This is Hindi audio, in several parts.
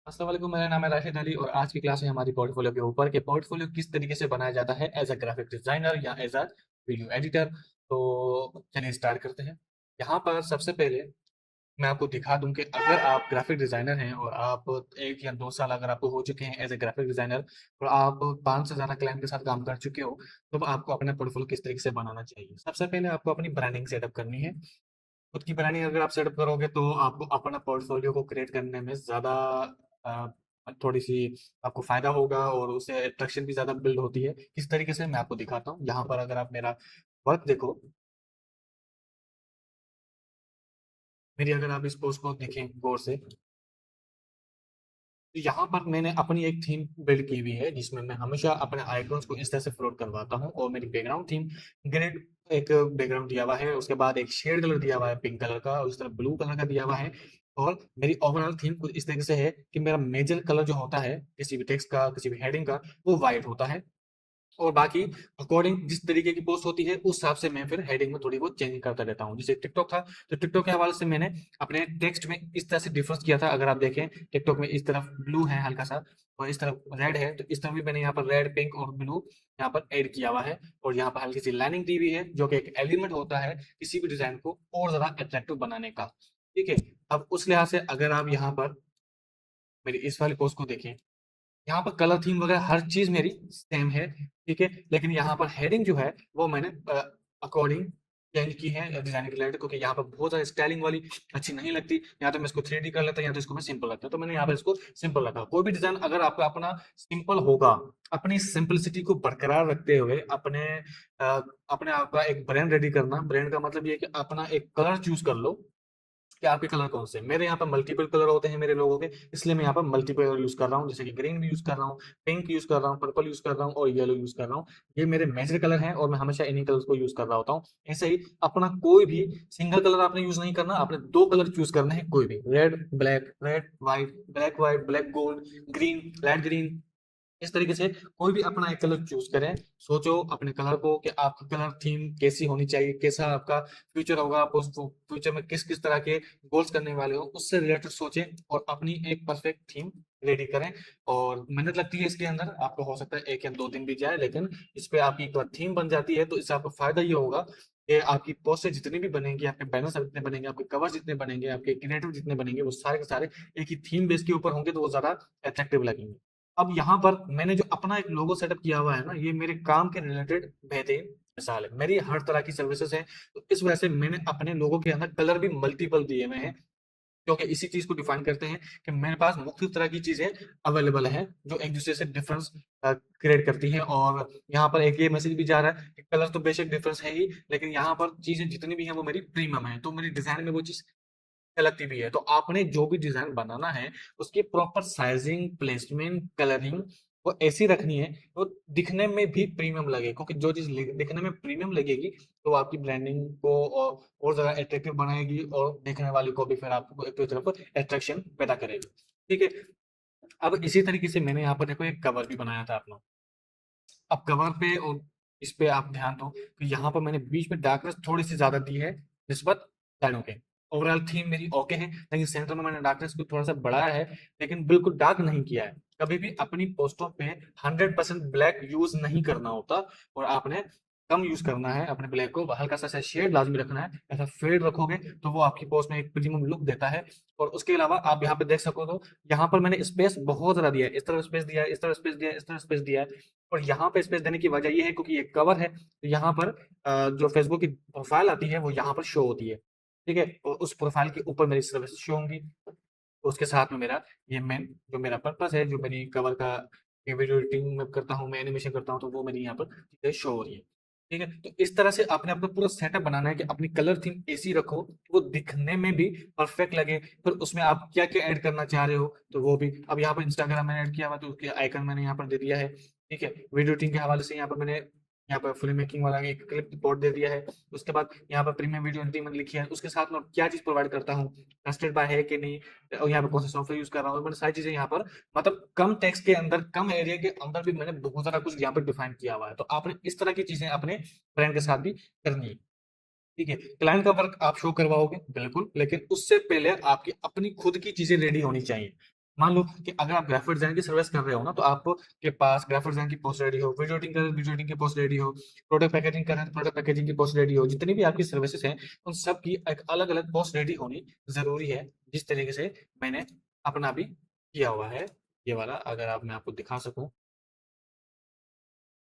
अस्सलाम वालेकुम, मेरा नाम है राशिद अली और आज की क्लास में हमारी पोर्टफोलियो के ऊपर कि पोर्टफोलियो किस तरीके से बनाया जाता है एज अ ग्राफिक डिजाइनर या एज अ वीडियो एडिटर। तो चलिए स्टार्ट करते हैं। यहाँ पर सबसे पहले मैं आपको दिखा दूं कि अगर आप ग्राफिक डिजाइनर हैं और आप 1 या 2 साल अगर आपको हो चुके हैं एज ए ग्राफिक डिजाइनर और आप 5 से ज़्यादा क्लाइंट के साथ काम कर चुके हो, तो आपको अपना पोर्टफोलियो किस तरीके से बनाना चाहिए। सबसे पहले आपको अपनी ब्रांडिंग सेटअप करनी है। खुद की ब्रांडिंग अगर आप सेटअप करोगे तो आपको अपना पोर्टफोलियो को क्रिएट करने में ज़्यादा थोड़ी सी आपको फायदा होगा और उससे अट्रैक्शन भी ज़्यादा बिल्ड होती है। किस तरीके से मैं आपको दिखाता हूँ। यहाँ पर अगर आप मेरा वर्क देखो, मेरी अगर आप इस पोस्ट को देखें गौर से, तो यहाँ पर मैंने अपनी एक थीम बिल्ड की हुई है जिसमें मैं हमेशा अपने आइकॉन्स को इस तरह से फ्लोट करवाता हूँ और मेरी बैकग्राउंड थीम ग्रेड एक बैकग्राउंड दिया हुआ है, उसके बाद एक शेड कलर दिया हुआ है पिंक कलर का और उस तरह ब्लू कलर का दिया हुआ है। और मेरी ओवरऑल थीम कुछ इस तरीके से है कि मेरा मेजर कलर जो होता है किसी भी टेक्स्ट का किसी भी हेडिंग का वो व्हाइट होता है और बाकी अकॉर्डिंग जिस तरीके की पोस्ट होती है उस हिसाब से मैं फिर हेडिंग में थोड़ी बहुत चेंज करता रहता हूँ। जैसे टिकटॉक था तो टिकटॉक के हवाले से मैंने अपने टेक्स्ट में इस तरह से डिफरेंस किया था। अगर आप देखें टिकटॉक में इस तरफ ब्लू है हल्का सा और इस तरफ रेड है, तो इस तरफ भी मैंने यहाँ पर रेड पिंक और ब्लू यहाँ पर ऐड किया हुआ है और यहाँ पर हल्की सी लाइनिंग दी हुई है जो कि एक एलिमेंट होता है किसी भी डिजाइन को और ज्यादा अट्रैक्टिव बनाने का। ठीक है। अब उस लिहाज से अगर आप यहाँ पर मेरी इस वाली पोस्ट को देखें, यहाँ पर कलर थीम वगैरह हर चीज मेरी सेम है। ठीक है। लेकिन यहाँ पर हेडिंग जो है वो मैंने अकॉर्डिंग चेंज की है डिजाइन के रिलेटेड, क्योंकि यहाँ पर बहुत ज्यादा स्टाइलिंग वाली अच्छी नहीं लगती। या तो मैं इसको 3D कर लेता या तो इसको मैं सिंपल रखता, तो मैंने यहाँ पर इसको सिंपल रखा। कोई भी डिजाइन अगर आपका अपना सिंपल होगा, अपनी सिंपलिसिटी को बरकरार रखते हुए अपने आप का एक ब्रांड रेडी करना। ब्रांड का मतलब ये है कि अपना एक कलर चूज कर लो कि आपके कलर कौन से हैं। मेरे यहाँ पर मल्टीपल कलर होते हैं मेरे लोगों के, इसलिए मैं यहाँ पर मल्टीपल कलर यूज कर रहा हूँ। जैसे कि ग्रीन भी यूज कर रहा हूँ, पिंक यूज कर रहा हूँ, पर्पल यूज कर रहा हूँ और येलो यूज कर रहा हूँ। ये मेरे मेजर कलर हैं और मैं हमेशा इन्हीं कलर्स को यूज कर रहा होता हूँ। ऐसे ही अपना कोई भी सिंगल कलर आपने यूज नहीं करना, आपने 2 कलर चूज करने हैं। कोई भी red white black gold, green red green, इस तरीके से कोई भी अपना एक कलर चूज करें। सोचो अपने कलर को कि आपकी कलर थीम कैसी होनी चाहिए, कैसा आपका फ्यूचर होगा, आप उस फ्यूचर में किस किस तरह के गोल्स करने वाले हो, उससे रिलेटेड सोचें और अपनी एक परफेक्ट थीम रेडी करें। और मेहनत लगती है इसके अंदर, आपको हो सकता है 1 या 2 दिन भी जाए, लेकिन इस पे आपकी एक बार थीम बन जाती है तो इससे आपको फायदा ये होगा कि आपकी पोस्टर जितनी भी बनेंगी, आपके बैनर्स जितने बनेंगे, आपके कवर जितने बनेंगे, आपके क्रिएटिव जितने बनेंगे, वो सारे के सारे एक ही थीम बेस के ऊपर होंगे तो वो ज्यादा अट्रैक्टिव लगेंगे। अब यहाँ पर मैंने जो अपना एक लोगो सेटअप किया हुआ है ना, ये मेरे काम के रिलेटेड बेहतरीन मिसाल है। मेरी हर तरह की सर्विसेज है, तो इस वजह से मैंने अपने लोगों के अंदर कलर भी मल्टीपल दिए हुए हैं, क्योंकि इसी चीज को डिफाइन करते हैं कि मेरे पास मुख्तलिफ तरह की चीजें अवेलेबल हैं जो एक दूसरे से डिफरेंस क्रिएट करती हैं। और यहाँ पर एक ये मैसेज भी जा रहा है कि कलर तो बेशक डिफरेंस है ही, लेकिन यहाँ पर चीजें जितनी भी हैं वो मेरी प्रीमियम है, तो मेरी डिजाइन में वो चीज लगती भी है। तो आपने जो भी डिजाइन बनाना है उसकी प्रॉपर साइजिंग, प्लेसमेंट, कलरिंग वो ऐसी रखनी है वो दिखने में भी प्रीमियम लगे, क्योंकि जो चीज दिखने में प्रीमियम लगेगी तो आपकी ब्रांडिंग को और ज्यादा अट्रैक्टिव बनाएगी और देखने वाले को भी फिर आपको एक तरफ अट्रैक्शन पैदा करेगी। ठीक है। अब इसी तरीके से मैंने यहाँ पर देखो एक कवर भी बनाया था अपना। अब कवर पे और इस पे आप ध्यान दो कि यहाँ पर मैंने बीच में डार्कनेस थोड़ी सी ज्यादा दी है निस्बत साइडों के। ओवरऑल थीम मेरी ओके है, लेकिन सेंटर में मैंने डार्कनेस को थोड़ा सा बढ़ाया है, लेकिन बिल्कुल डार्क नहीं किया है। कभी भी अपनी पोस्टों पे 100% ब्लैक यूज नहीं करना होता और आपने कम यूज करना है अपने ब्लैक को, हल्का सा शेड लाजमी रखना है। ऐसा फेड रखोगे तो वो आपकी पोस्ट में एक प्रीमियम लुक देता है। और उसके अलावा आप यहाँ पे देख सको तो यहाँ पर मैंने स्पेस बहुत ज्यादा दिया है, इस तरह स्पेस दिया है, इस तरह स्पेस दिया है, इस तरह स्पेस दिया है। और यहाँ पे स्पेस देने की वजह ये है क्योंकि ये कवर है, तो यहाँ पर जो फेसबुक की प्रोफाइल आती है वो यहाँ पर शो होती है। ठीक है। और उस प्रोफाइल के ऊपर मेरी सर्विस शो होंगी, तो उसके साथ में मेरा ये मेन जो मेरा पर्पस है, जो मेरी कवर का वीडियो एडिटिंग में करता हूँ, मैं एनिमेशन करता हूँ, तो वो मेरी यहाँ पर चीजें शो हो रही है। ठीक है। तो इस तरह से आपने अपना पूरा सेटअप बनाना है कि अपनी कलर थीम ऐसी रखो कि वो दिखने में भी परफेक्ट लगे। फिर उसमें आप क्या क्या ऐड करना चाह रहे हो तो वो भी, अब यहाँ पर इंस्टाग्राम मैंने ऐड किया हुआ तो उसके आइकन मैंने यहाँ पर दे दिया है। ठीक है। वीडियो एडिटिंग के हवाले से यहाँ पर मैंने यहाँ पर फिल्म मेकिंग वाला एक क्लिप रिपोर्ट दे दिया है। उसके बाद यहाँ पर प्रीमियम वीडियो एडिटिंग मैंने लिखी है, उसके साथ में क्या चीज प्रोवाइड करता हूँ, ट्रस्टेड बाय है कि नहीं, और यहाँ पर कौन सा सॉफ्टवेयर यूज कर रहा हूँ, मैंने सारी चीजें यहाँ पर मतलब कम टेक्स्ट के अंदर, कम एरिया के अंदर भी मैंने बहुत सारा कुछ यहाँ पर डिफाइन किया हुआ है। तो आपने इस तरह की चीजें अपने ब्रांड के साथ भी करनी है। ठीक है। क्लाइंट का वर्क आप शो करवाओगे बिल्कुल, लेकिन उससे पहले आपकी अपनी खुद की चीजें रेडी होनी चाहिए। मान लो कि अगर आप ग्राफिक डिजाइन की सर्विस कर रहे हो ना, तो आपके पास ग्राफिक डिजाइन की पोस्ट रेडी हो, वीडियो एडिटिंग कर रहे हो, वीडियो एडिटिंग की पोस्ट रेडी हो, प्रोडक्ट पैकेजिंग कर रहे हैं, प्रोडक्ट पैकेजिंग की पोस्ट रेडी हो, जितनी भी आपकी सर्विसेज हैं उन सब की एक अलग अलग पोस्ट रेडी होनी जरूरी है। जिस तरीके से मैंने अपना भी किया हुआ है, ये वाला अगर आप मैं आपको दिखा सकूं।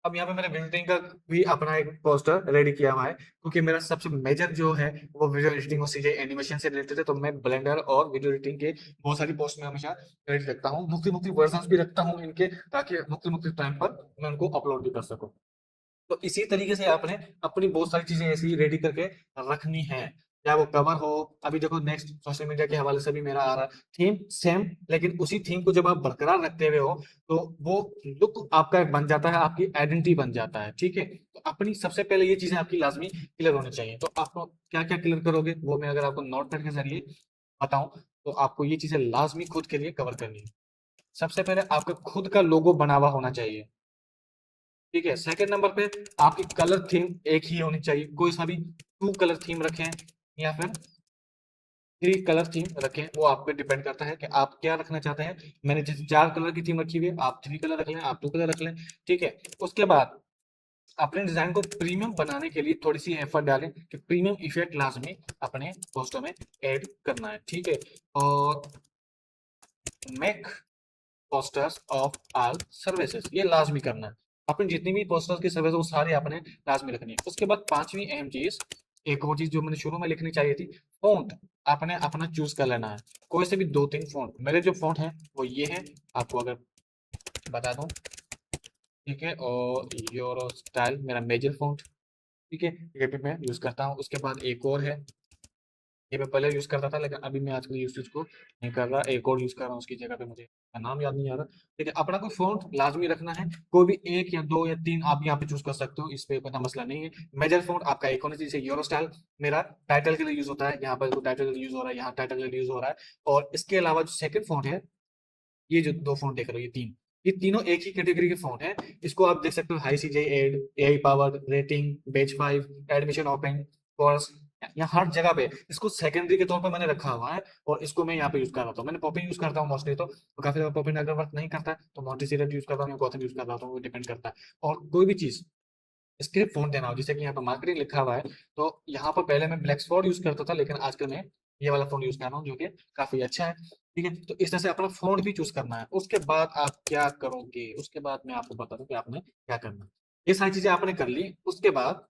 अब यहाँ पे मैंने विजिटिंग का भी अपना एक पोस्टर रेडी किया हुआ है, क्योंकि मेरा सबसे मेजर जो है वो वीडियो एडिटिंग और सीजे एनिमेशन से रिलेटेड है। तो मैं ब्लेंडर और वीडियो एडिटिंग के बहुत सारी पोस्ट में हमेशा रेडी रखता हूँ, मुख्य मुख्य वर्जन भी रखता हूँ इनके, ताकि मुख्य मुख्य टाइम पर मैं उनको अपलोड भी कर सकूँ। तो इसी तरीके से आपने अपनी बहुत सारी चीजें ऐसी रेडी करके रखनी है, चाहे वो कवर हो। अभी देखो नेक्स्ट सोशल मीडिया के हवाले से भी मेरा आ रहा है थीम सेम, लेकिन उसी थीम को जब आप बरकरार रखते हुए हो तो वो लुक आपका एक बन जाता है, आपकी आइडेंटिटी बन जाता है। ठीक है, तो अपनी सबसे पहले ये चीजें आपकी लाजमी क्लियर होनी चाहिए। तो आप क्या क्या क्लियर करोगे वो मैं अगर आपको नोटपैड के जरिए बताऊं, तो आपको ये चीजें लाजमी खुद के लिए कवर करनी है। सबसे पहले आपका खुद का लोगो बना हुआ होना चाहिए। ठीक है, सेकंड नंबर पे आपकी कलर थीम एक ही होनी चाहिए, कोई सा भी टू कलर थीम रखें या फिर थ्री कलर थीम रखें, वो आप पे डिपेंड करता है कि आप क्या रखना चाहते हैं। मैंने जैसे 4 कलर की थीम रखी हुई है, आप 3 कलर रख लें, आप 2 कलर रख लें। ठीक है, उसके बाद अपने डिजाइन को प्रीमियम बनाने के लिए थोड़ी सी एफर्ट डालें कि प्रीमियम इफेक्ट लाजमी अपने पोस्टर में ऐड करना है। ठीक है, और make posters of all services, ये लाजमी करना है। अपनी जितनी भी पोस्टर्स की सर्विस वो सारी आपने लाजमी रखनी है। उसके बाद पांचवी अहम चीज, एक और चीज जो मैंने शुरू में लिखनी चाहिए थी, फॉन्ट आपने अपना चूज कर लेना है। कोई से भी 2-3 फॉन्ट, मेरे जो फॉन्ट है वो ये है, आपको अगर बता दूं। ठीक है, और यूरो स्टाइल मेरा मेजर फॉन्ट। ठीक है, ये भी मैं यूज करता हूँ। उसके बाद एक और है, ये मैं पहले यूज करता था लेकिन अभी मैं आजकल यूज को नहीं कर रहा, एक और यूज कर रहा हूँ उसकी जगह पे, मुझे नाम याद नहीं आ रहा। ठीक है, अपना कोई फॉन्ट लाजमी रखना है, कोई भी एक या दो या तीन आप यहाँ पे चूज कर सकते हो, इस पे कोई मसला नहीं है। मेजर फॉन्ट आपका एक होना चाहिए, यूरो स्टाइल मेरा टाइटल के लिए यूज होता है, यहाँ पर टाइटल यूज हो रहा है, यहाँ टाइटल के लिए यूज हो रहा है। और इसके अलावा जो सेकंड फॉन्ट है, ये जो 2 फॉन्ट देख रहे हो, ये तीनों एक ही कैटेगरी के फॉन्ट है। इसको आप देख सकते हो, हाई सीजे एड, एआई पावर्ड, रेटिंग, बेच 5, एडमिशन ओपन कोर्स, यहाँ हर जगह पे इसको सेकेंडरी के तौर पर मैंने रखा हुआ है। और इसको मैं यहाँ पे यूज कर रहा हूँ, मैंने पॉपिन यूज करता हूँ मोस्टली। तो काफी ज्यादा पॉपिन अगर वर्क नहीं करता है तो मोंटेसिरट यूज करता हूँ या गॉथम यूज कर रहा हूँ, वो डिपेंड करता है। और कोई भी चीज स्क्रिप्ट फ़ॉन्ट देना हो, जैसे कि यहाँ पर मार्केटिंग लिखा हुआ है, तो यहाँ पर पहले मैं ब्लैक स्पॉट यूज़ करता था, लेकिन आजकल मैं ये वाला फ़ॉन्ट यूज़ कर रहा हूँ, जो कि काफ़ी अच्छा है। ठीक है, तो इस तरह से अपना फ़ॉन्ट भी चूज़ करना है। उसके बाद आप क्या करोगे, उसके बाद मैं आपको बता दूँ कि आपने क्या करना है। ये सारी चीज़ें आपने कर ली, उसके बाद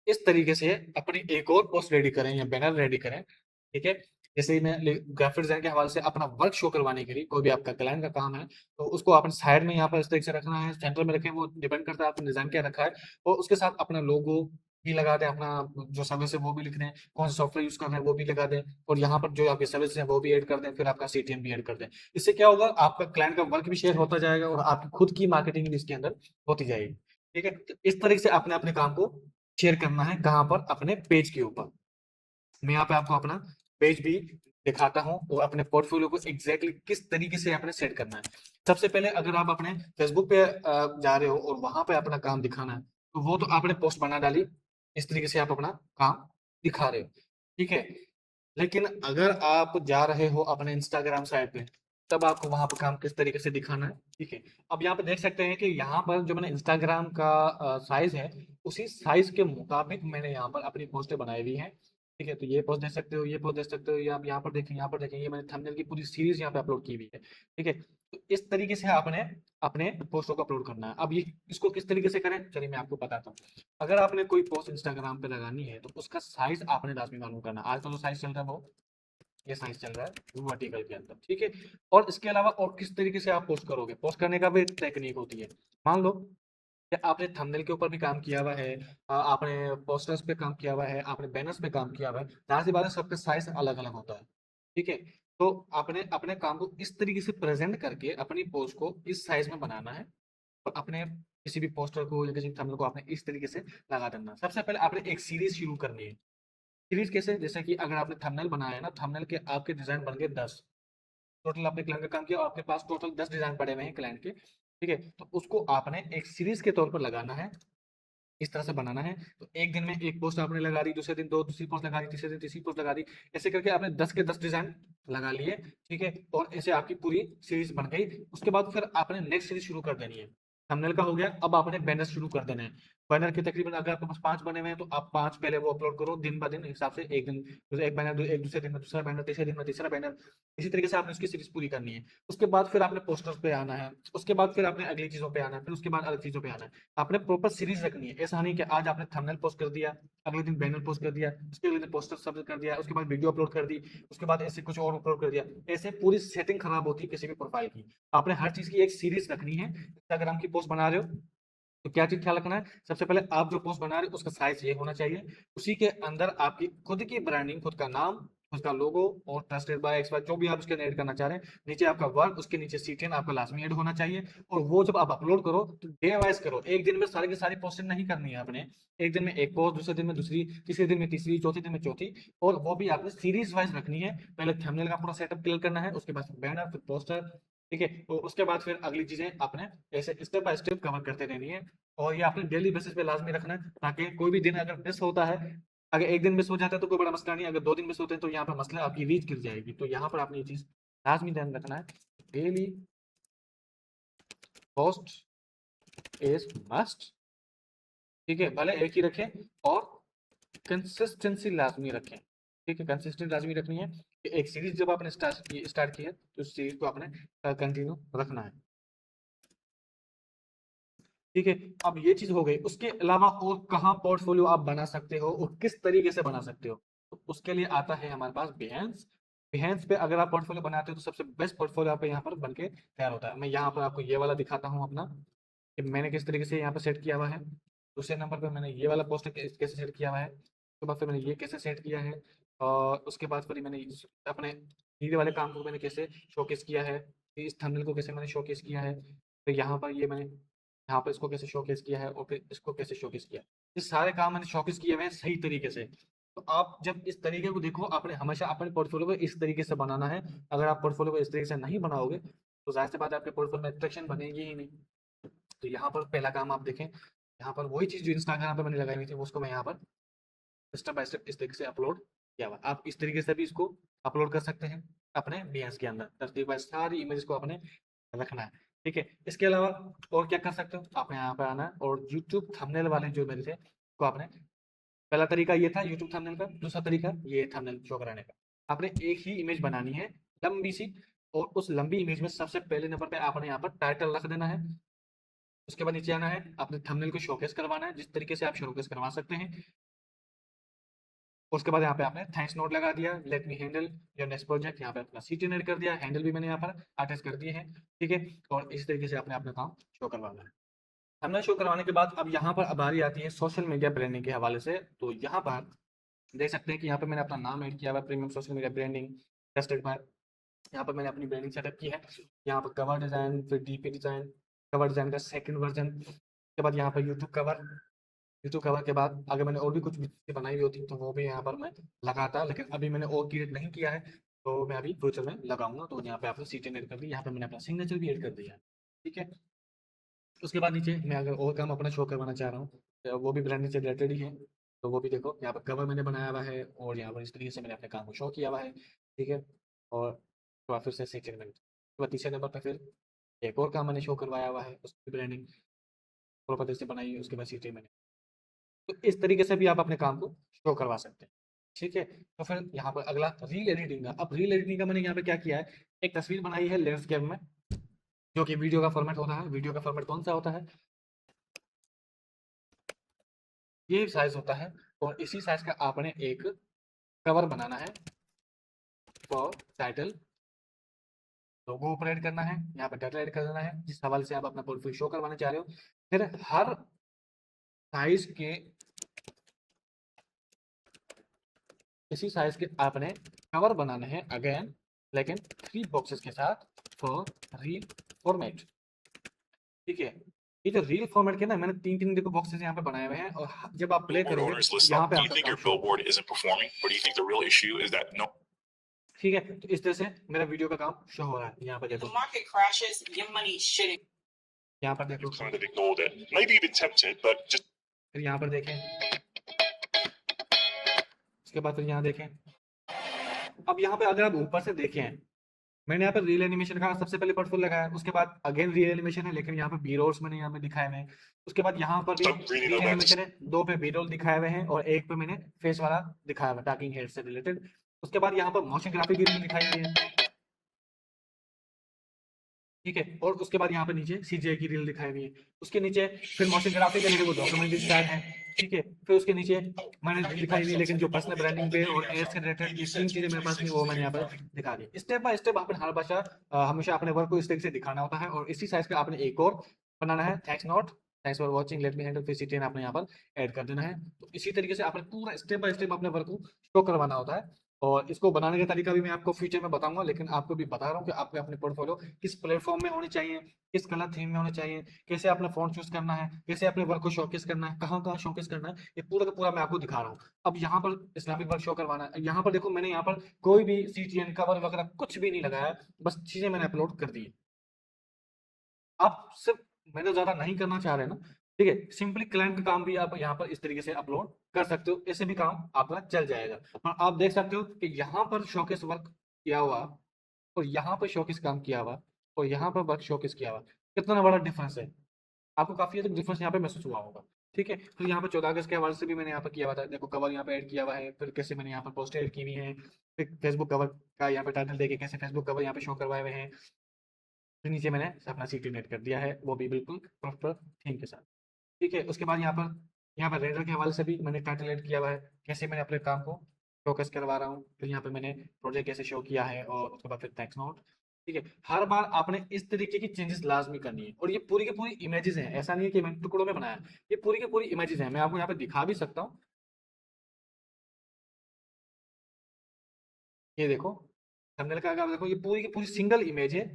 इस तरीके से अपनी एक और पोस्ट रेडी करें या बैनर रेडी करें। ठीक है, जैसे ही मैं ग्राफिक डिजाइन के हवाले से अपना वर्क शो करवाने के लिए, कोई भी आपका क्लाइंट का काम है, तो उसको अपने साइड में यहाँ पर इस तरीके से रखना है, सेंटर में रखें, वो डिपेंड करता है आपने डिजाइन क्या रखा है। और उसके साथ अपना लोगो भी लगा दें, अपना जो सर्विस है वो भी लिख दें, कौन सा सॉफ्टवेयर यूज कर रहे हैं वो भी लगा दें, और यहाँ पर जो आपकी सर्विस है वो भी ऐड कर दें, फिर आपका सीटीएम भी ऐड कर दें। इससे क्या होगा, आपका क्लाइंट का वर्क भी शेयर होता जाएगा और आपकी खुद की मार्केटिंग भी इसके अंदर होती जाएगी। ठीक है, तो इस तरीके से आपने अपने काम को शेयर करना है, कहाँ पर, अपने पेज के ऊपर। मैं यहाँ पे आपको अपना पेज भी दिखाता हूँ और अपने पोर्टफोलियो को एग्जैक्टली किस तरीके से आपने सेट करना है। सबसे पहले अगर आप अपने फेसबुक पे जा रहे हो और वहां पे अपना काम दिखाना है, तो वो तो आपने पोस्ट बना डाली, इस तरीके से आप अपना काम दिखा रहे हो। ठीक है, लेकिन अगर आप जा रहे हो अपने इंस्टाग्राम साइट पे, तब आपको वहां पर काम किस तरीके से दिखाना है। ठीक है, अब यहाँ पे देख सकते हैं कि यहाँ पर जो मैंने इंस्टाग्राम का साइज है, उसी साइज के मुताबिक मैंने यहाँ पर अपनी पोस्टें बनाई हुई हैं। ठीक है, तो ये पोस्ट देख सकते हो, ये पोस्ट देख सकते हो, या आप यहाँ पर देखें, यहाँ पर देखें, ये मैंने थंबनेल की पूरी सीरीज यहाँ पे अपलोड की हुई है। ठीक है, तो इस तरीके से आपने अपने पोस्टों को अपलोड करना है। अब ये इसको किस तरीके से करें, चलिए मैं आपको बताता हूँ। अगर आपने कोई पोस्ट इंस्टाग्राम पे लगानी है, तो उसका साइज आपने लाजमी मालूम करना है। आज तो जो साइज चल रहा है वो ये साइज चल रहा है वर्टिकल के अंदर। ठीक है, और इसके अलावा और किस तरीके से आप पोस्ट करोगे, पोस्ट करने का भी टेक्निक होती है। मान लो कि आपने थंबनेल के ऊपर भी काम किया हुआ है, आपने पोस्टर्स पे काम किया हुआ है, आपने बैनर्स पे काम किया हुआ है, जाहिर सी बात है सबका साइज अलग अलग होता है। ठीक है, तो आपने अपने काम को इस तरीके से प्रेजेंट करके अपनी पोस्ट को इस साइज में बनाना है, और अपने किसी भी पोस्टर को या किसी भी थंबनेल को आपने इस तरीके से लगा देना। सबसे पहले आपने एक सीरीज शुरू करनी है। सीरीज कैसे, जैसे कि अगर आपने थंबनेल बनाया है ना, थंबनेल के आपके डिजाइन बन गए 10, टोटल आपने क्लाइंट का काम किया और आपके पास टोटल 10 डिजाइन पड़े हुए हैं क्लाइंट के। ठीक है, तो उसको आपने एक सीरीज के तौर पर लगाना है। इस तरह से बनाना है। तो एक दिन में एक पोस्ट आपने लगा दी, दूसरे दिन दो दूसरी पोस्ट लगा दी, तीसरे दिन तीसरी पोस्ट लगा दी, ऐसे करके आपने 10 के 10 डिजाइन लगा लिए, ठीक है। और ऐसे आपकी पूरी सीरीज बन गई। उसके बाद फिर आपने नेक्स्ट सीरीज शुरू कर देनी है। थंबनेल का हो गया, अब आपने बैनर शुरू कर देना है। बैनर के तकरीबन अगर आपके पास 5 बने हुए हैं तो आप 5 पहले वो अपलोड करो दिन ब दिन हिसाब से, एक दिन एक बैनर, एक दूसरे दिन में दूसरा बैनर, तीसरे दिन में तीसरा बैनर, इसी तरीके से आपने उसकी सीरीज पूरी करनी है। उसके बाद फिर आपने पोस्टर्स पे आना है, उसके बाद फिर आपने अगली चीजों पे आना है, फिर उसके बाद अलग चीजों पे आना है। आपने प्रॉपर सीरीज रखनी है। ऐसा नहीं कि आज आपने थंबनेल पोस्ट कर दिया, अगले दिन बैनर पोस्ट कर दिया, उसके अगले दिन पोस्टर सब कर दिया, उसके बाद वीडियो अपलोड कर दी, उसके बाद ऐसे कुछ और अपलोड कर दिया। ऐसे पूरी सेटिंग खराब होती है किसी भी प्रोफाइल की। आपने हर चीज की एक सीरीज रखनी है। इंस्टाग्राम की पोस्ट बना रहे हो तो क्या चीज ख्याल रखना है, सबसे पहले आप जो पोस्ट बना रहे हो उसका साइज ये होना चाहिए। उसी के अंदर आपकी खुद की ब्रांडिंग, खुद का नाम, उसका लोगो और ट्रस्टेड बाय एक्सपर्ट जो भी आप उसके ऐड करना चाह रहे हैं, नीचे आपका वर्क, उसके नीचे सीटेन आपका लाजमी ऐड होना चाहिए। और वो जब आप अपलोड करो तो डे वाइज करो, एक दिन में सारी की सारी पोस्टिंग नहीं करनी है आपने। एक दिन में एक पोस्ट, दूसरे दिन में दूसरी, तीसरे दिन में तीसरी, चौथे दिन में चौथी, और वो भी आपने सीरीज वाइज रखनी है। पहले थंबनेल का पूरा सेटअप क्लियर करना है, उसके बाद बैनर, फिर पोस्टर, ठीक है। तो उसके बाद फिर अगली चीजें आपने ऐसे स्टेप बाय स्टेप कवर करते रहनी है। और ये आपने डेली बेसिस पे लाजमी रखना है, ताकि कोई भी दिन अगर मिस होता है, अगर एक दिन मिस हो जाता है तो कोई बड़ा मसला नहीं, अगर 2 दिन मिस होते हैं तो यहाँ पर मसला आपकी रीच गिर जाएगी। तो यहाँ पर आपने ये चीज लाजमी ध्यान रखना है, डेली पोस्ट इज मस्ट, ठीक है। भले एक ही रखें और कंसिस्टेंसी लाजमी रखें, ठीक है। कंसिस्टेंट लाजमी रखनी है कि एक सीरीज जब आपने स्टार्ट की है तो उस सीरीज को आपने कंटिन्यू रखना है, ठीक है। अब ये चीज हो गई। उसके अलावा और कहाँ पोर्टफोलियो आप बना सकते हो और किस तरीके से बना सकते हो, तो उसके लिए आता है हमारे पास बिहेंस। बिहेंस पे अगर आप पोर्टफोलियो बनाते हो तो सबसे बेस्ट पोर्टफोलियो आप यहाँ पर बनके तैयार होता है। मैं यहाँ पर आपको ये वाला दिखाता हूँ अपना, कि मैंने किस तरीके से यहाँ पर सेट किया हुआ है। दूसरे नंबर पर मैंने ये वाला पोस्टर कैसे सेट किया हुआ है, उसके बाद फिर मैंने ये कैसे सेट किया है, और उसके बाद फिर मैंने अपने धीरे वाले काम को मैंने कैसे शोकेस किया है, इस थंबनेल को कैसे मैंने शोकेस किया है, फिर यहाँ पर ये मैंने यहाँ पर इसको कैसे शोकेस किया है, और फिर इसको कैसे शोकेस किया। ये सारे काम मैंने शोकेस किए हुए हैं सही तरीके से। तो आप जब इस तरीके को देखो, आपने हमेशा अपने पोर्टफोलियो को इस तरीके से बनाना है। अगर आप पोर्टफोलियो को इस तरीके से नहीं बनाओगे तो जाहिर सी बात है आपके पोर्टफोलियो में अट्रैक्शन बनेगी ही नहीं। तो यहाँ पर पहला काम आप देखें, यहाँ पर वही चीज जो इंस्टाग्राम पे मैंने लगाई हुई थी उसको मैं यहाँ पर स्टेप बाय स्टेप इस तरीके से अपलोड किया हुआ। आप इस तरीके से भी इसको अपलोड कर सकते हैं अपने बीएस के अंदर, तरतीब बाय सारी इमेज को आपने रखना है, ठीक है। इसके अलावा और क्या कर सकते हो, आपने यहाँ पे आना है और यूट्यूब थंबनेल वाले जो मेरे थे को आपने, पहला तरीका ये था यूट्यूब थंबनेल का, दूसरा तरीका ये थंबनेल शो कराने का। आपने एक ही इमेज बनानी है लंबी सी, और उस लंबी इमेज में सबसे पहले नंबर पे आपने यहाँ पर टाइटल रख देना है। उसके बाद नीचे आना है, अपने थंबनेल को शोकेस करवाना है जिस तरीके से आप शोकेस करवा सकते हैं। उसके बाद यहाँ पे आपने थैंक्स नोट लगा दिया, let me handle your next project, यहाँ पे अपना सीटी नेट कर दिया, हैंडल भी मैंने यहाँ पर अटैच कर दिए हैं, ठीक है। और इस तरीके से आपने अपना काम शो करवाना है। हमने शो करवाने के बाद अब यहाँ पर अब बारी आती है सोशल मीडिया ब्रांडिंग के हवाले से। तो यहाँ पर देख सकते हैं कि यहाँ पर मैंने अपना नाम ऐड किया हुआ, premium social media branding tested by. यहाँ पर मैंने अपनी ब्रांडिंग सेटअप की है। यहाँ पर कवर डिजाइन, फिर डीपी डिजाइन, कवर डिजाइन का सेकंड वर्जन, उसके बाद यहाँ पर यूट्यूब कवर के बाद अगर मैंने और भी कुछ चीज़ें बनाई हुई होती तो वो भी यहाँ पर मैं लगाता, लेकिन अभी मैंने और क्रिएट नहीं किया है, तो मैं अभी फ्यूचर में लगाऊंगा। तो यहाँ पे आपने सीटें ऐड कर दी, यहाँ पे मैंने अपना सिग्नेचर भी ऐड कर दिया है, ठीक है। उसके बाद नीचे मैं अगर और काम अपना शो करवाना चाह रहा हूँ तो वो भी ब्रांडिंग से रिलेटेड ही है, तो वो भी देखो यहाँ पर कवर मैंने बनाया हुआ है और यहाँ पर इस तरीके से मैंने अपने काम को शो किया हुआ है, ठीक है। और तो फिर से सेकंड में, उसके बाद तीसरे नंबर पर फिर एक और काम मैंने शो करवाया हुआ है, उसकी ब्रांडिंग प्रॉपर से बनाई है, उसके बाद सीटें मैंने। तो इस तरीके से भी आप अपने काम को शो करवा सकते हैं, ठीक है। तो फिर यहाँ पर अगला रील एडिटिंग का। अब रील एडिटिंग का मैंने यहाँ पे क्या किया है, एक तस्वीर बनाई है लैंडस्केप में, जो कि वीडियो का फॉर्मेट होता है। वीडियो का फॉर्मेट कौन सा होता है, ये साइज होता है। और इसी साइज का आपने एक कवर बनाना है फॉर टाइटल, लोगो ऊपर ऐड करना है, यहाँ पर डाटा ऐड कर देना है जिस हवाले से आप अपना पोर्टफोलियो शो करवाने चाह रहे हो। फिर हर साइज के, इसी साइज के आपने कवर बनाने हैं अगेन, लेकिन 3 बॉक्सेस के साथ फॉर रील फॉर्मेट, ठीक है। ये जो रील फॉर्मेट के ना मैंने 3 देखो बॉक्सेस यहाँ पे बनाए हुए हैं, और जब आप प्ले करोगे यहाँ पे आपका काम शो होगा, ठीक है। तो इस तरह से मेरा वीडियो का काम शो हो रहा है। यहाँ पर देखो, यहाँ पर देखो, फिर यहाँ पर देखें, उसके बाद फिर यहाँ देखें। अब यहाँ पे अगर आप ऊपर से देखें, मैंने यहाँ पे रील एनिमेशन का सबसे पहले पोर्टफोलियो लगाया, उसके बाद अगेन रील एनिमेशन है, लेकिन यहाँ पे बी रोल्स मैंने यहाँ पे दिखाए हुए हैं। उसके बाद यहाँ पर भी रील एनिमेशन है, 2 पे बी रोल दिखाए हुए हैं और 1 पे मैंने फेस वाला दिखाया हुआ है टॉकिंग हेड से रिलेटेड। उसके बाद यहाँ पर मोशन ग्राफिक की रील दिखाई हुई है, ठीक है। और उसके बाद यहाँ पे नीचे सीजीआई की रील दिखाई हुई है, उसके नीचे फिर मोशन ग्राफिक है, वो डॉक्यूमेंट्री स्टाइल है, ठीक है। फिर उसके नीचे मैंने रील दिखाई हुई है, लेकिन जो पर्सनल ब्रांडिंग पे और एड्स से रिलेटेड ये 3 चीजें मेरे पास नहीं, वो मैंने यहाँ पर दिखा दी। स्टेप बाय स्टेप आपने हर भाषा हमेशा अपने वर्क को इस तरीके से दिखाना होता है, और इसी साइज का आपने एक और बनाना है, thanks not, thanks for watching, let me handle फिर CTN आपने यहाँ पर ऐड कर देना है। तो इसी तरीके से आपने पूरा स्टेप बाय स्टेप अपने वर्क को शो करवाना होता है, और इसको बनाने का तरीका भी मैं आपको फ्यूचर में बताऊंगा, लेकिन आपको भी बता रहा हूँ कि आपको अपने पोर्टफोलियो किस प्लेटफॉर्म में होनी चाहिए, किस कलर थीम में होने चाहिए, कैसे अपना फॉन्ट चूज करना है, कैसे अपने वर्क को शोकेस करना है, कहाँ कहाँ शोकेस करना है, ये पूरा का पूरा मैं आपको दिखा रहा हूँ। अब यहाँ पर इस्लामिक वर्क शो करवाना है, यहाँ पर देखो मैंने यहाँ पर कोई भी CTN कवर वगैरह कुछ भी नहीं लगाया, बस चीजें मैंने अपलोड कर दी है। आप सिर्फ मेहनत ज्यादा नहीं करना चाह रहे ना, ठीक है, सिंपली क्लाइंट का काम भी आप यहाँ पर इस तरीके से अपलोड कर सकते हो, ऐसे भी काम आपका चल जाएगा। और आप देख सकते हो कि यहाँ पर शोकेस वर्क किया हुआ और यहाँ पर शोकेस काम किया हुआ और यहाँ पर वर्क शोकेस किया हुआ, कितना बड़ा डिफरेंस है। आपको काफी हद तक डिफरेंस यहाँ पे महसूस हुआ होगा, ठीक है। फिर यहाँ पर 14 अगस्त के हवाले से भी मैंने यहाँ पर किया हुआ था, देखो कवर यहाँ पे ऐड किया हुआ है, फिर कैसे मैंने यहाँ पर पोस्ट ऐड की हुई है, फिर फेसबुक कवर का यहाँ पे टाइटल देके कैसे फेसबुक कवर यहाँ पे शो करवाए हुए हैं, फिर नीचे मैंने अपना CTN ऐड कर दिया है, वो भी बिल्कुल प्रॉपर थीम के साथ, ठीक है। उसके बाद यहाँ पर रेंडर के हवाले से भी मैंने टाइटल ऐड किया हुआ है, कैसे मैंने अपने काम को फोकस करवा रहा हूँ, फिर यहाँ पे मैंने प्रोजेक्ट कैसे शो किया है, और उसके बाद फिर थैंक्स नोट, ठीक है। हर बार आपने इस तरीके की चेंजेस लाजमी करनी है, और ये पूरी की पूरी इमेजेस हैं, ऐसा नहीं है कि मैंने टुकड़ों में बनाया, ये पूरी की पूरी इमेजेस हैं, मैं आपको यहाँ पे दिखा भी सकता हूँ। ये देखो थंबनेल का, अगर देखो ये पूरी की पूरी सिंगल इमेज है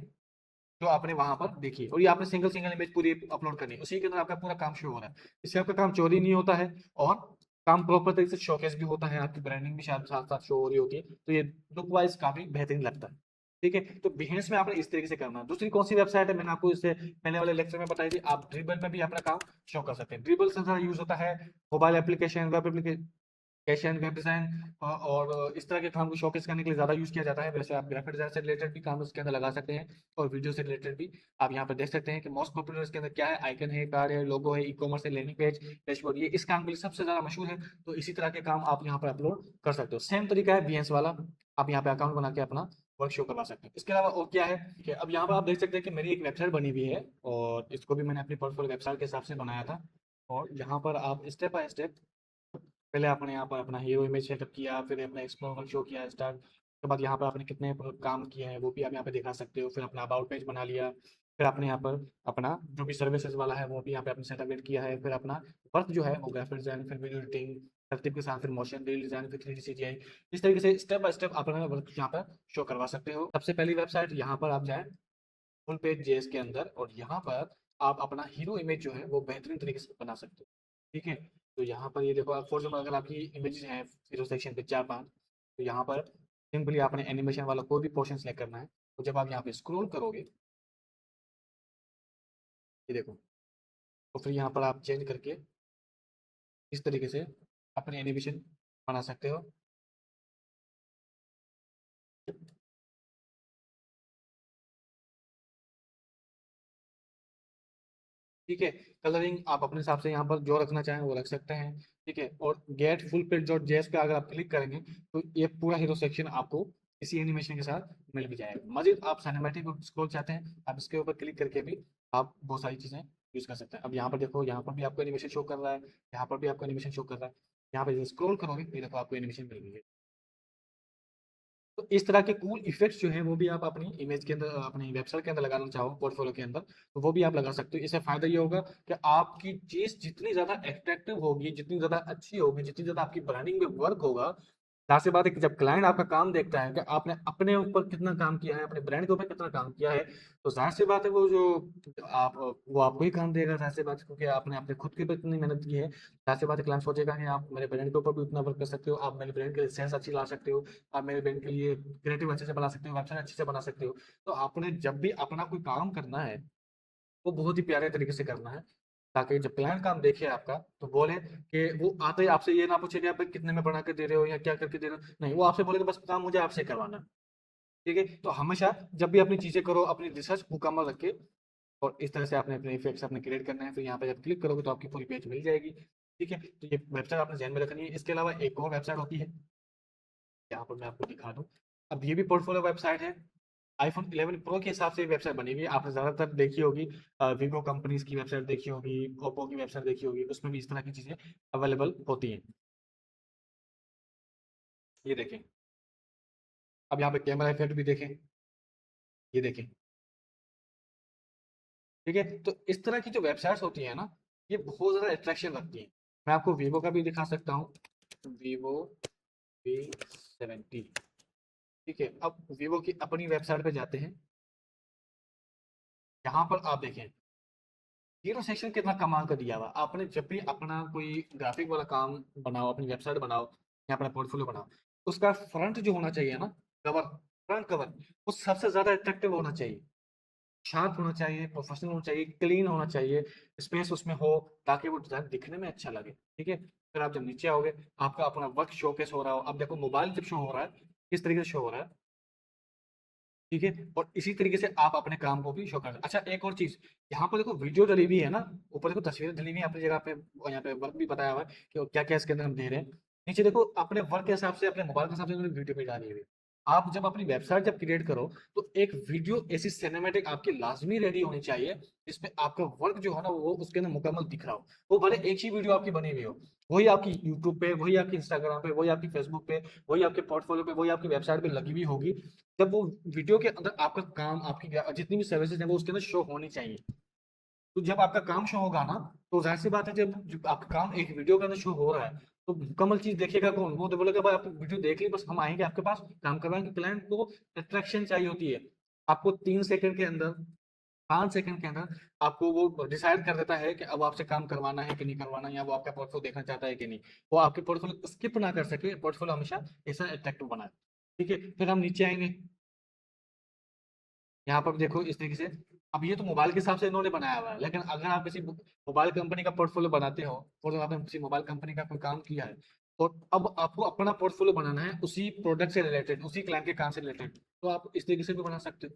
जो आपने वहां पर देखी है, और ये आपने सिंगल सिंगल इमेज पूरी अपलोड करनी है, उसी के अंदर आपका पूरा काम शो हो रहा है। इससे आपका काम चोरी नहीं होता है, और काम प्रॉपर तरीके से शोकेस भी होता है, आपकी ब्रांडिंग भी साथ साथ साथ शो हो रही होती है, तो ये लुक वाइज काफी बेहतरीन लगता है, ठीक है। तो बिहेंस में आपने इस तरीके से करना है। दूसरी कौन सी वेबसाइट है, मैंने आपको इससे पहले वाले लेक्चर में बताई थी, आप ड्रिबल में भी अपना काम शो कर सकते हैं। ड्रिबल से ज़्यादा यूज होता है mobile application, web application, fashion, web design और इस तरह के काम को शोकेस करने के लिए ज़्यादा यूज़ किया जाता है। वैसे आप ग्राफिक डिज़ाइन से रिलेटेड भी काम इसके अंदर लगा सकते हैं, और वीडियो से रिलेटेड भी आप यहाँ पर देख सकते हैं कि मोस्ट पॉपुलर इसके अंदर क्या है, आइकन है, कार्ड है, लोगो है, ई-कॉमर्स है, लैंडिंग पेज, डैशबोर्ड, ये इस काम के लिए सबसे ज़्यादा मशहूर है। तो इसी तरह के काम आप यहाँ पर अपलोड कर सकते हो। सेम तरीका है Behance वाला, आप यहाँ पे अकाउंट बना के अपना वर्क शो करवा सकते हैं। इसके अलावा और क्या है कि अब यहाँ पर आप देख सकते हैं कि मेरी एक वेबसाइट बनी हुई है, और इसको भी मैंने अपनी पोर्टफोलियो वेबसाइट के हिसाब से बनाया था, और यहाँ पर आप स्टेप बाय स्टेप पहले आपने यहाँ पर अपना हीरो इमेज सेटअप किया, फिर अपना एक्सप्लोर शो किया स्टार्ट, उसके बाद यहाँ पर आपने कितने काम किए हैं वो भी आप यहाँ पे दिखा सकते हो, फिर अपना अबाउट पेज बना लिया, फिर आपने यहाँ पर अपना जो भी सर्विसेज वाला है वो भी यहाँ पे आपने सेटअप किया है, फिर अपना वर्क जो है वो ग्राफिक डिजाइन, फिर वीडियो एडिटिंग तरतीब के साथ, फिर मोशन रील डिजाइन, फिर 3D CGI, इस तरीके से स्टेप बाय स्टेप अपना वर्क यहाँ पर शो करवा सकते हो। सबसे पहली वेबसाइट यहाँ पर आप जाए फुल पेज जेएस के अंदर, और यहाँ पर आप अपना हीरो इमेज जो है वो बेहतरीन तरीके से बना सकते हो, ठीक है। तो यहाँ पर ये देखो, आप फॉर एग्जाम्पल अगर आपकी इमेजेस हैं हीरो सेक्शन पे 4-5, तो यहाँ पर सिंपली आपने एनिमेशन वाला कोई भी पोर्शन सेलेक्ट करना है, तो जब आप यहाँ पे स्क्रॉल करोगे, ये देखो, तो फिर यहाँ पर आप चेंज करके इस तरीके से अपनी एनिमेशन बना सकते हो, ठीक है। कलरिंग आप अपने हिसाब से यहाँ पर जो रखना चाहें वो रख सकते हैं, ठीक है। और get full page dot JS पे अगर आप क्लिक करेंगे, तो ये पूरा हीरो सेक्शन आपको इसी एनिमेशन के साथ मिल भी जाएगा। मजीद आप सिनेमैटिक स्क्रॉल चाहते हैं, आप इसके ऊपर क्लिक करके भी आप बहुत सारी चीजें यूज कर सकते हैं। अब यहाँ पर देखो, यहाँ पर भी आपको एनिमेशन शो कर रहा है, यहाँ पर भी आपको एनिमेशन शो कर रहा है, यहाँ पे स्क्रॉल करोगे ये देखो आपको एनिमेशन मिल गई है। तो इस तरह के कूल इफेक्ट्स जो हैं वो भी आप अपनी इमेज के अंदर, अपनी वेबसाइट के अंदर लगाना चाहो पोर्टफोलियो के अंदर, तो वो भी आप लगा सकते हो। इससे फायदा ये होगा कि आपकी चीज जितनी ज्यादा अट्रैक्टिव होगी, जितनी ज्यादा अच्छी होगी, जितनी ज्यादा आपकी ब्रांडिंग में वर्क होगा, जाहिर सी बात है कि जब क्लाइंट आपका काम देखता है कि आपने अपने ऊपर कितना काम किया है, अपने ब्रांड के ऊपर कितना काम किया है, तो जाहिर सी बात है वो जो आप वो आपको ही काम देगा, जाहिर सी बात है, क्योंकि आपने अपने खुद के ऊपर इतनी मेहनत की है। जाहिर सी बात है क्लाइंट सोचेगा कि आप मेरे ब्रांड के ऊपर भी उतना वर्क कर सकते हो, आप मेरे ब्रांड के लिए सेंस अच्छी ला सकते हो, आप मेरे ब्रांड के लिए क्रिएटिव अच्छे से बना सकते हो, वेबसाइट अच्छे से बना सकते हो। तो आपने जब भी अपना कोई काम करना है वो बहुत ही प्यारे तरीके से करना है, ताकि जब क्लाइंट काम देखे आपका तो बोले कि वो आते ही आपसे ये ना पूछे कि आप कितने में बना के दे रहे हो या क्या करके दे रहे हो, नहीं वो आपसे बोले कि बस काम मुझे आपसे करवाना है। ठीक है, तो हमेशा जब भी अपनी चीजें करो अपनी रिसर्च मुकम्मल रखे और इस तरह से आपने अपने इफेक्ट्स अपने क्रिएट करना है, फिर यहाँ पे जब क्लिक करोगे तो आपकी पूरी पेज मिल जाएगी। ठीक है, तो ये वेबसाइट आपने ध्यान में रखनी है। इसके अलावा एक और वेबसाइट होती है, यहाँ पर मैं आपको दिखा दूँ। अब ये भी पोर्टफोलियो वेबसाइट है। आईफोन 11 प्रो के हिसाब से वेबसाइट बनी हुई है। आपने ज़्यादातर देखी होगी, वीवो कंपनीज की वेबसाइट देखी होगी, ओप्पो की वेबसाइट देखी होगी, उसमें भी इस तरह की चीज़ें अवेलेबल होती हैं। ये देखें, अब यहाँ पे कैमरा इफेक्ट भी देखें, ये देखें। ठीक है, तो इस तरह की जो वेबसाइट्स होती है ना, ये बहुत ज़्यादा अट्रैक्शन रखती हैं। मैं आपको वीवो का भी दिखा सकता हूँ, वीवो V70। ठीक है, अब वीवो की अपनी वेबसाइट पे जाते हैं। यहाँ पर आप देखें जीरो सेक्शन कितना कमाल का दिया हुआ। आपने जब भी अपना कोई ग्राफिक वाला काम बनाओ, अपनी वेबसाइट बनाओ या अपना पोर्टफोलियो बनाओ, उसका फ्रंट जो होना चाहिए ना, कवर, फ्रंट कवर, वो सबसे ज्यादा अट्रैक्टिव होना चाहिए, शार्प होना चाहिए, प्रोफेशनल होना चाहिए, क्लीन होना चाहिए, स्पेस उसमें हो ताकि वो डिजाइन दिखने में अच्छा लगे। ठीक है, फिर आप जब नीचे आओगे आपका अपना वर्क शोकेस हो रहा हो। अब देखो मोबाइल जब शो हो रहा है किस तरीके से शो हो रहा है। ठीक है, और इसी तरीके से आप अपने काम को भी शो कर। अच्छा एक और चीज, यहाँ पर देखो वीडियो डली हुई है ना, ऊपर देखो तस्वीरें डली हुई है अपनी जगह पे, और यहाँ पे वर्क भी बताया हुआ है कि क्या क्या इसके अंदर हम दे रहे हैं। नीचे देखो अपने वर्क के हिसाब से अपने मोबाइल के हिसाब से उन्होंने वीडियो भी डाली हुई है। आप जब अपनी वेबसाइट जब क्रिएट करो तो एक वीडियो ऐसी सिनेमेटिक आपकी लाजमी रेडी होनी चाहिए जिसमें आपका वर्क जो है ना वो उसके अंदर मुकम्मल दिख रहा हो। वो भले एक ही वीडियो आपकी बनी हुई हो, वही आपकी यूट्यूब पे, वही आपकी इंस्टाग्राम पे, वही आपकी फेसबुक पे, वही आपके पोर्टफोलियो पे, वही आपकी वेबसाइट पे लगी हुई होगी। जब वो वीडियो के अंदर आपका काम, आपकी जितनी भी सर्विसेज है वो उसके अंदर शो होनी चाहिए। तो जब आपका काम शो होगा ना, तो जाहिर सी बात है जब आपका काम एक वीडियो के अंदर शो हो रहा है तो मुकम्मल चीज देखेगा कौन, वो तो बोलेगा भाई आप वीडियो देख ली बस हम आएंगे आपके पास काम करवाएंगे। क्लाइंट को अट्रैक्शन चाहिए होती है। आपको 3 सेकंड के अंदर, 5 सेकंड के अंदर आपको वो डिसाइड कर देता है कि अब आपसे काम करवाना है कि नहीं करवाना, या वो आपका पोर्टफोलियो देखना चाहता है कि नहीं। वो आपके पोर्टफोलियो स्किप ना कर सके, पोर्टफोलियो हमेशा ऐसा अट्रैक्टिव बनाए। ठीक है, फिर हम नीचे आएंगे। यहाँ पर देखो इस तरीके से, अब ये तो मोबाइल के हिसाब से इन्होंने बनाया हुआ है, लेकिन अगर आप किसी मोबाइल कंपनी का पोर्टफोलियो बनाते हो और तो आपने किसी मोबाइल कंपनी का कोई काम किया है और अब आपको अपना पोर्टफोलियो बनाना है उसी प्रोडक्ट से रिलेटेड, उसी क्लाइंट के काम से रिलेटेड, तो आप इस तरीके से भी बना सकते हो।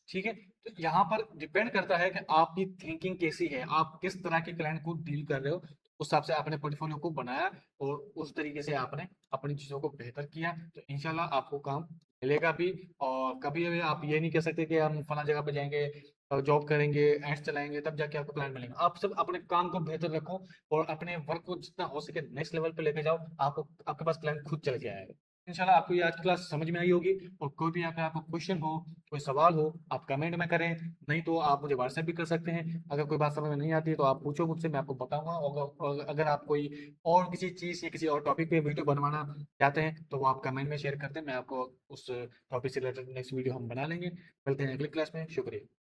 ठीक है, तो यहाँ पर डिपेंड करता है कि आपकी थिंकिंग कैसी है, आप किस तरह के क्लाइंट को डील कर रहे हो, उस हिसाब से आपने पोर्टफोलियो को बनाया और उस तरीके से आपने अपनी चीजों को बेहतर किया, तो इंशाल्लाह आपको काम मिलेगा भी। और कभी भी आप ये नहीं कह सकते कि हम फला जगह पे जाएंगे, जॉब करेंगे, एड्स चलाएंगे तब जाके आपको क्लाइंट मिलेंगे। आप सब अपने काम को बेहतर रखो और अपने वर्क को जितना हो सके नेक्स्ट लेवल पे लेके जाओ, आपको आपके पास क्लाइंट खुद चल के आएगा। इंशाल्लाह आपको ये आज की क्लास समझ में आई होगी। और कोई भी अगर आपको क्वेश्चन हो, कोई सवाल हो, आप कमेंट में करें, नहीं तो आप मुझे व्हाट्सएप भी कर सकते हैं। अगर कोई बात समझ में नहीं आती है तो आप पूछो मुझसे, मैं आपको बताऊंगा। और अगर आप कोई और किसी चीज़ या किसी और टॉपिक पे वीडियो बनवाना चाहते हैं तो वो आप कमेंट में शेयर करते हैं, मैं आपको उस टॉपिक से रिलेटेड नेक्स्ट वीडियो हम बना लेंगे। मिलते हैं अगली क्लास में, शुक्रिया।